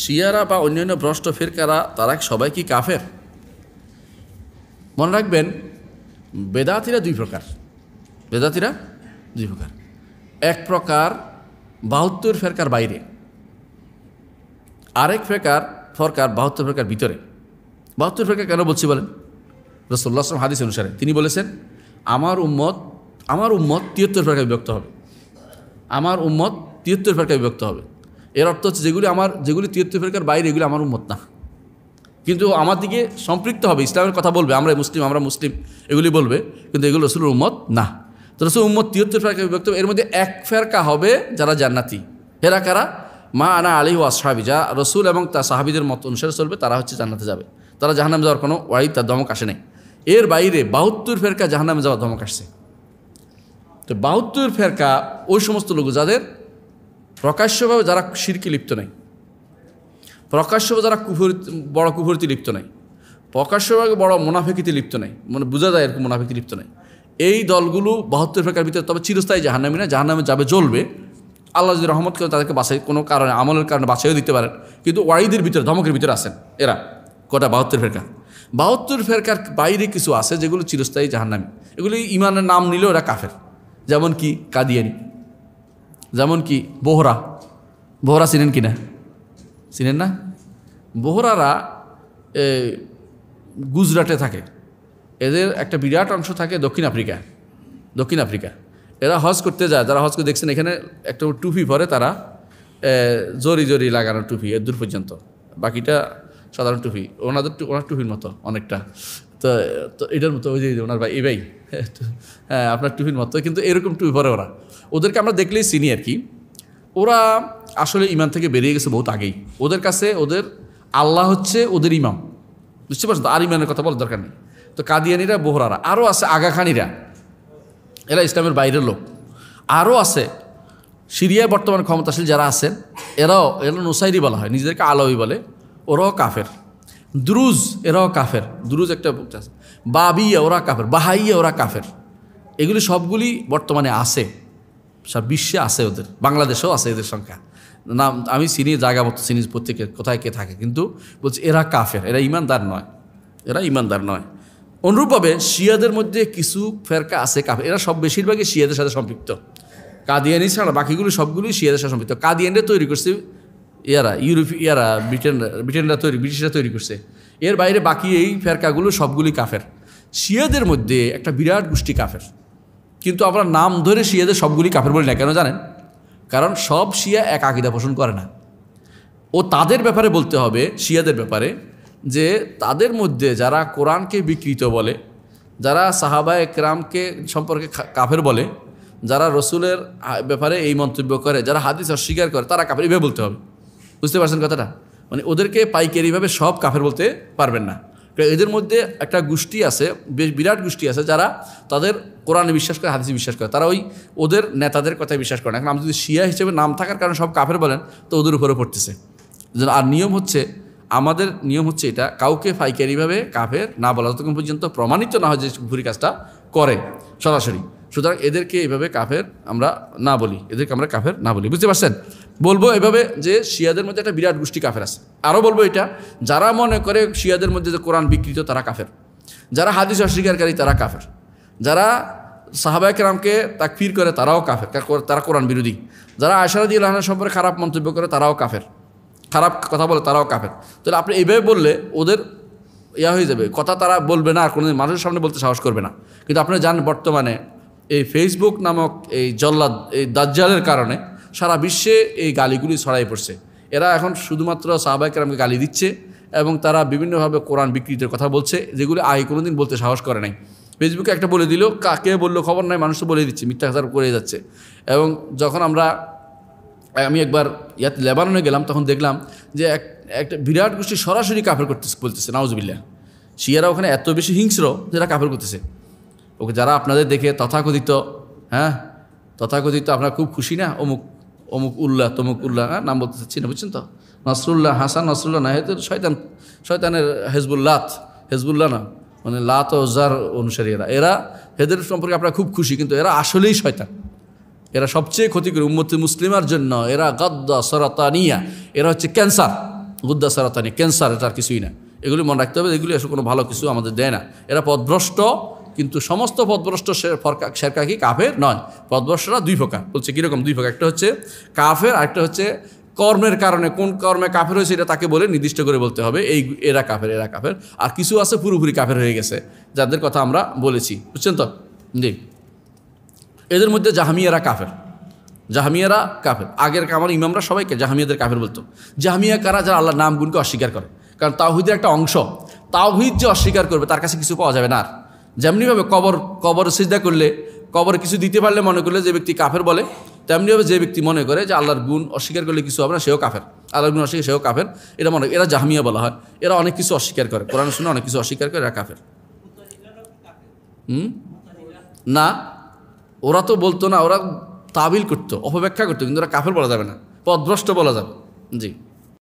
শিয়ারা বা অন্যান্য ভ্রষ্ট ফিরকারা তারা সবাই কি কাফের? মনে রাখবেন, বেদাতিরা দুই প্রকার। বেদাতিরা দুই প্রকার। এক প্রকার ৭২ ফেরকার বাইরে, আরেক ফরকার ৭২ ফেরকার ভিতরে। ৭২ ফেরকা কেন বলছি বলেন? রাসূলুল্লাহ সাল্লাল্লাহু আলাইহি ওয়াসাল্লাম হাদিস অনুসারে তিনি বলেছেন, আমার উম্মত ৭৩ ফেরকায় বিভক্ত হবে। আমার উম্মত ৭৩ ফেরকায় বিভক্ত হবে। এর অর্থ হচ্ছে যেগুলি ৭৩ ফেরকার বাইরে এগুলি আমার উম্মত না, কিন্তু আমার দিকে সম্পৃক্ত হবে, ইসলামের কথা বলবে, আমরা মুসলিম এগুলি বলবে, কিন্তু এগুলো রাসূলের উম্মত না। তো রাসূল উম্মত ৭৩ ফেরকায় বিভক্ত হবে। এর মধ্যে এক ফেরকা হবে যারা জান্নাতি। এরা কারা? মা আনা আলাইহি ওয়া আসহাবি, যা রাসূল এবং তার সাহাবীদের মত অনুসারে চলবে, তারা হচ্ছে জান্নাতে যাবে। তারা জাহান্নামে যাওয়ার কোনো ওয়াইদ তার ধমক আসে নাই। এর বাইরে ৭২ ফেরকা জাহান্নামে যাওয়ার ধমক আসছে। তো ৭২ ফেরকা ওই সমস্ত লোক যাদের প্রকাশ্যভাবে যারা শিরকে লিপ্ত নাই, প্রকাশ্যভাবে যারা বড় কুফরিতে লিপ্ত নাই, প্রকাশ্যভাবে বড় মুনাফিকিতে লিপ্ত নাই, মানে বোঝা যায় এরকম মুনাফিকিতে লিপ্ত নাই, এই দলগুলো ৭২ ফেরকার ভিতরে, তবে চিরস্থায়ী জাহান্নামী না, জাহান্নামে যাবে, জ্বলবে। আল্লাহ যদি রহমত করে তাদেরকে বাঁচাই, কোনো কারণে আমলের কারণে বাঁচাইও দিতে পারেন, কিন্তু ওয়াইদের ভিতরে ধমকের ভিতরে আছেন এরা। কটা? ৭২ ফেরকা। ৭২ ফেরকার বাইরে কিছু আছে যেগুলো চিরস্থায়ী জাহান্নামী, এগুলি ইমানের নাম নিলেও এরা কাফের। যেমন কি কাদিয়ানি, যেমন কি বোহরা চিনেন কি না? চিনেন না? বোহরারা গুজরাটে থাকে, এদের একটা বিরাট অংশ থাকে দক্ষিণ আফ্রিকা। এরা হজ করতে যায়, যারা হজ করে দেখছেন এখানে একটা টুপি পরে তারা, জরি লাগানো টুপি এর দূর পর্যন্ত, বাকিটা সাধারণ টুপি। ওনার টুপির মতো অনেকটা, তো এটার মতো ওই যে ওনার ভাই হ্যাঁ আপনার টুপির মতো, কিন্তু এরকম টুপি পরে ওরা। ওদেরকে আমরা দেখলেই চিনি আর কি। ওরা আসলে ইমান থেকে বেরিয়ে গেছে বহুত আগেই। ওদের কাছে ওদের আল্লাহ হচ্ছে ওদের ইমাম, বুঝতে পারছেন তো? আর ইমানের কথা বলার দরকার নেই। তো কাদিয়ানিরা, বোহরারা, আরও আছে আগাখানিরা, এরা ইসলামের বাইরের লোক। আরও আছে সিরিয়ায় বর্তমান ক্ষমতাশীল যারা আছেন, এরা নুসাইরি বলা হয়, নিজেদেরকে আলাউই বলে, ওরাও কাফের। দ্রুজ, এরাও কাফের। দ্রুজ একটা আছে। বাবিয়া, ওরা কাফের। বাহাইয়া, ওরা কাফের। এগুলি সবগুলি বর্তমানে আছে, সব বিশ্বে আছে, ওদের বাংলাদেশেও আছে এদের সংখ্যা। নাম আমি চিনি, জায়গা মতো চিনি প্রত্যেকে কোথায় কে থাকে, কিন্তু বলছি এরা কাফের, এরা ইমানদার নয়। অনুরূপভাবে শিয়াদের মধ্যে কিছু ফেরকা আছে কাফের, এরা সব বেশিরভাগই শিয়াদের সাথে সম্পৃক্ত। কাদিয়ানি ছাড়া বাকিগুলো সবগুলোই শিয়াদের সাথে সম্পৃক্ত। কাদিয়ানরা তৈরি করছে ব্রিটিশরা তৈরি করছে। এর বাইরে বাকি এই ফেরকাগুলো সবগুলি কাফের। শিয়াদের মধ্যে একটা বিরাট গোষ্ঠী কাফের, কিন্তু আমরা নাম ধরে শিয়াদের সবগুলি কাফের বলি না। কেন জানেন? কারণ সব শিয়া এক আকীদা পোষণ করে না। ও তাদের ব্যাপারে বলতে হবে, শিয়াদের ব্যাপারে, যে তাদের মধ্যে যারা কোরআনকে বিকৃত বলে, যারা সাহাবায়ে কেরামকে সম্পর্কে কাফের বলে, যারা রসুলের ব্যাপারে এই মন্তব্য করে, যারা হাদিস অস্বীকার করে, তারা কাফের, এভাবে বলতে হবে। বুঝতে পারছেন কথাটা? মানে ওদেরকে পাইকারিভাবে সব কাফের বলতে পারবেন না। এদের মধ্যে একটা গোষ্ঠী আছে, বিরাট গোষ্ঠী আছে, যারা তাদের কোরআনে বিশ্বাস করে, হাদিসে বিশ্বাস করে, তারা ওদের নেতাদের কথায় বিশ্বাস করে না। এখন আমি যদি শিয়া হিসেবে নাম থাকার কারণে সব কাফের বলেন, তো ওদের উপরে পড়তেছে। আর আমাদের নিয়ম হচ্ছে এটা, কাউকে পাইকারিভাবে কাফের না বলা যতক্ষণ পর্যন্ত প্রমাণিত না হয় যে কুফরি কাজটা করে সরাসরি। সুতরাং এদেরকে এইভাবে কাফের আমরা না বলি, বুঝতে পারছেন? বলবো এভাবে যে শিয়াদের মধ্যে একটা বিরাট গোষ্ঠী কাফের আছে। আরও বলবো এটা, যারা মনে করে শিয়াদের মধ্যে যে কোরআন বিকৃত, তারা কাফের। যারা হাদিস অস্বীকারী, তারা কাফের। যারা সাহাবায়ে কেরামকে তাকফির করে, তারাও কাফের, তারা কোরআন বিরোধী। যারা আয়েশা রাদিয়াল্লাহু আনহা সম্পর্কে খারাপ মন্তব্য করে, তারাও কাফের, খারাপ কথা বলে, তারাও কাফের। তাহলে আপনি এইভাবে বললে ওদের হয়ে যাবে, কথা তারা বলবে না, আর কোনোদিন মানুষের সামনে বলতে সাহস করবে না। কিন্তু আপনারা জানেন বর্তমানে এই ফেসবুক নামক এই জল্লাদ, এই দাজ্জালের কারণে সারা বিশ্বে এই গালিগুলি ছড়াই পড়ছে। এরা এখন শুধুমাত্র সাহাবায়ে কেরামকে গালি দিচ্ছে এবং তারা বিভিন্নভাবে কোরআন বিকৃতির কথা বলছে, যেগুলি আগে কোনোদিন বলতে সাহস করে নাই। ফেসবুকে একটা বলে দিল, কাকে বললো খবর নাই, মানুষ তো বলে দিচ্ছে, মিথ্যা কথা করে যাচ্ছে। এবং যখন আমি একবার লেবাননে গেলাম, তখন দেখলাম যে একটা বিরাট গোষ্ঠী সরাসরি কাফের বলতেছে, নাউজুবিল্লাহ। শিয়ারা ওখানে এত বেশি হিংস্র, যেটা কাফের করতেছে। ওকে যারা আপনাদের দেখে তথাকথিত আপনারা খুব খুশি না, অমুক উল্লাহ তমুক উল্লাহ, নাম বলতে চাচ্ছি না, বুঝছেন তো? নসরুল্লাহ, হাসান নসরুল্লাহ না, হেতু শয়তানের হেজবুল্লাহ না, মানে লাত ও জার অনুসারী এরা এদের সম্পর্কে আপনারা খুব খুশি, কিন্তু এরা আসলেই শয়তান। এরা সবচেয়ে ক্ষতি করে উম্মতে মুসলিমার জন্য। এরা গাদ্দা সরাতানিয়া, এরা হচ্ছে ক্যান্সার। গুদ্দা সারাতানি, ক্যান্সার, এটা আর কিছুই না। এগুলি মনে রাখতে হবে, এগুলি আসলে কোনো ভালো কিছু আমাদের দেয় না। এরা পথভ্রষ্ট, কিন্তু সমস্ত পথভ্রষ্ট শেরকা কি কাফের নয়। পথভ্রষ্টরা দুই প্রকার, বলছে কীরকম দুই প্রকার, একটা হচ্ছে কাফের, আরেকটা হচ্ছে কর্মের কারণে, কোন কর্মে কাফের হয়েছে এটা তাকে বলে নির্দিষ্ট করে বলতে হবে এই এরা কাফের, এরা কাফের। আর কিছু আছে পুরোপুরি কাফের হয়ে গেছে, যাদের কথা আমরা বলেছি, বুঝছেন তো? জি, এদের মধ্যে জাহামিয়ারা কাফের, জাহামিয়ারা কাফের। আগের আমার ইমামরা সবাইকে জাহামিয়াদের কাফের বলতো। জাহামিয়া কারা? যারা আল্লাহর নাম গুণকে অস্বীকার করে, কারণ তাওহীদের একটা অংশ। তাওহীদ যে অস্বীকার করবে তার কাছে কিছু পাওয়া যাবে না। আর যেমনিভাবে কবর সিজদা করলে, কবরে কিছু দিতে পারলে মনে করলে যে ব্যক্তি কাফের বলে, তেমনিভাবে যে ব্যক্তি মনে করে যে আল্লাহর গুণ অস্বীকার করলে কিছু হবে না, সেও কাফের। আল্লাহর গুণ অস্বীকার, সেও কাফের। এটা মনে, এরা জাহামিয়া বলা হয়। এরা অনেক কিছু অস্বীকার করে, কোরআন শুনে অনেক কিছু অস্বীকার করে, এরা কাফের। না, ওরা তো বলতো না, ওরা তাবিল করতো, অপব্যাখ্যা করতো, কিন্তু ওরা কাফের বলা যাবে না, পথভ্রষ্ট বলা যাবে। জি।